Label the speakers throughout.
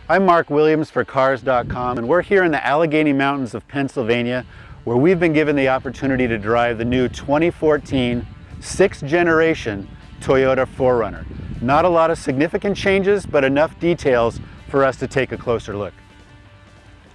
Speaker 1: I'm Mark Williams for Cars.com, and we're here in the Allegheny Mountains of Pennsylvania, where we've been given the opportunity to drive the new 2014 sixth generation Toyota 4Runner. Not a lot of significant changes, but enough details for us to take a closer look.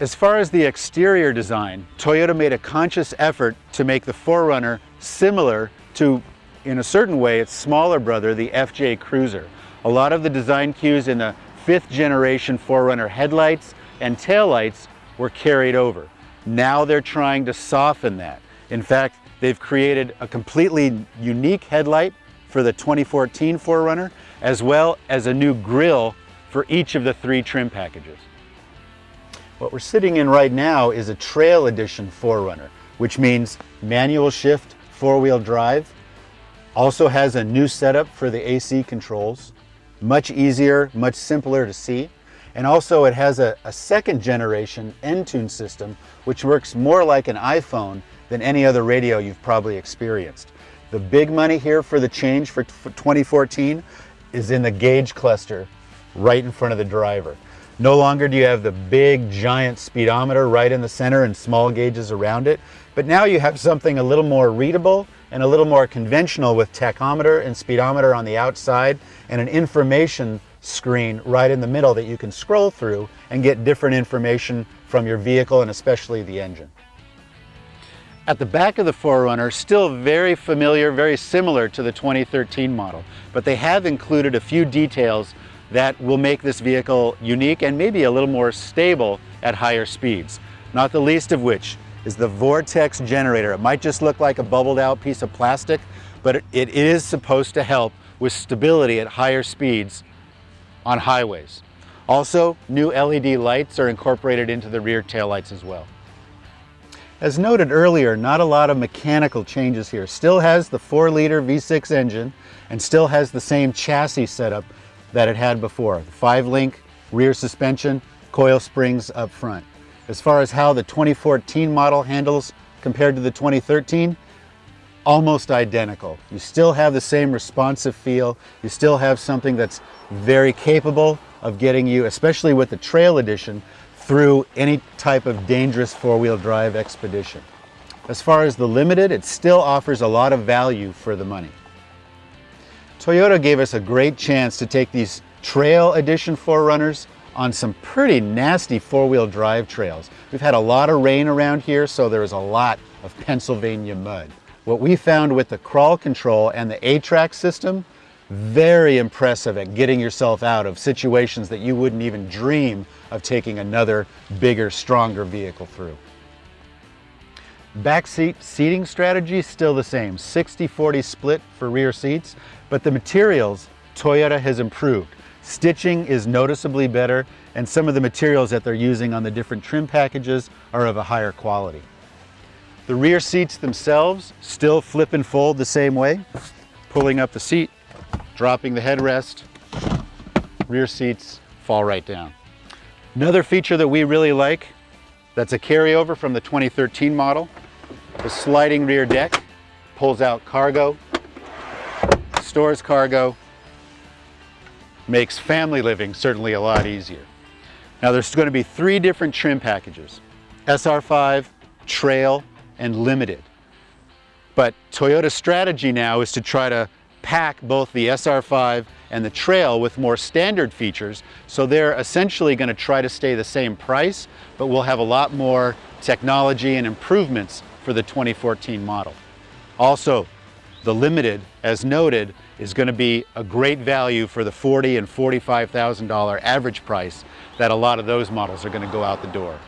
Speaker 1: As far as the exterior design, Toyota made a conscious effort to make the 4Runner similar to, in a certain way, its smaller brother, the FJ Cruiser. A lot of the design cues in the fifth generation 4Runner headlights and taillights were carried over. Now they're trying to soften that. In fact, they've created a completely unique headlight for the 2014 4Runner, as well as a new grille for each of the three trim packages. What we're sitting in right now is a Trail Edition 4Runner, which means manual shift, four-wheel drive. Also has a new setup for the AC controls. Much easier, much simpler to see. And also it has a second generation Entune system, which works more like an iPhone than any other radio you've probably experienced. The big money here for the change for 2014 is in the gauge cluster right in front of the driver. No longer do you have the big giant speedometer right in the center and small gauges around it, but now you have something a little more readable and a little more conventional with tachometer and speedometer on the outside and an information screen right in the middle that you can scroll through and get different information from your vehicle and especially the engine. At the back of the 4Runner, still very familiar, very similar to the 2013 model, but they have included a few details that will make this vehicle unique and maybe a little more stable at higher speeds. Not the least of which is the Vortex generator. It might just look like a bubbled out piece of plastic, but it is supposed to help with stability at higher speeds on highways. Also, new LED lights are incorporated into the rear taillights as well. As noted earlier, not a lot of mechanical changes here. Still has the 4-liter V6 engine and still has the same chassis setup that it had before. The 5-link rear suspension, coil springs up front. As far as how the 2014 model handles compared to the 2013, almost identical. You still have the same responsive feel. You still have something that's very capable of getting you, especially with the Trail Edition, through any type of dangerous four-wheel drive expedition. As far as the Limited, it still offers a lot of value for the money. Toyota gave us a great chance to take these Trail Edition 4Runners on some pretty nasty four-wheel drive trails. We've had a lot of rain around here, so there's a lot of Pennsylvania mud. What we found with the crawl control and the A-Track system, very impressive at getting yourself out of situations that you wouldn't even dream of taking another bigger, stronger vehicle through. Backseat seating strategy is still the same, 60-40 split for rear seats, but the materials Toyota has improved. Stitching is noticeably better, and some of the materials that they're using on the different trim packages are of a higher quality. The rear seats themselves still flip and fold the same way. Pulling up the seat, dropping the headrest, rear seats fall right down. Another feature that we really like, that's a carryover from the 2013 model, the sliding rear deck, pulls out cargo, stores cargo, makes family living certainly a lot easier. Now there's going to be 3 different trim packages, SR5, Trail, and Limited. But Toyota's strategy now is to try to pack both the SR5 and the Trail with more standard features, so they're essentially going to try to stay the same price, but we'll have a lot more technology and improvements for the 2014 model. Also, the Limited, as noted, is going to be a great value for the $40,000 and $45,000 average price that a lot of those models are going to go out the door.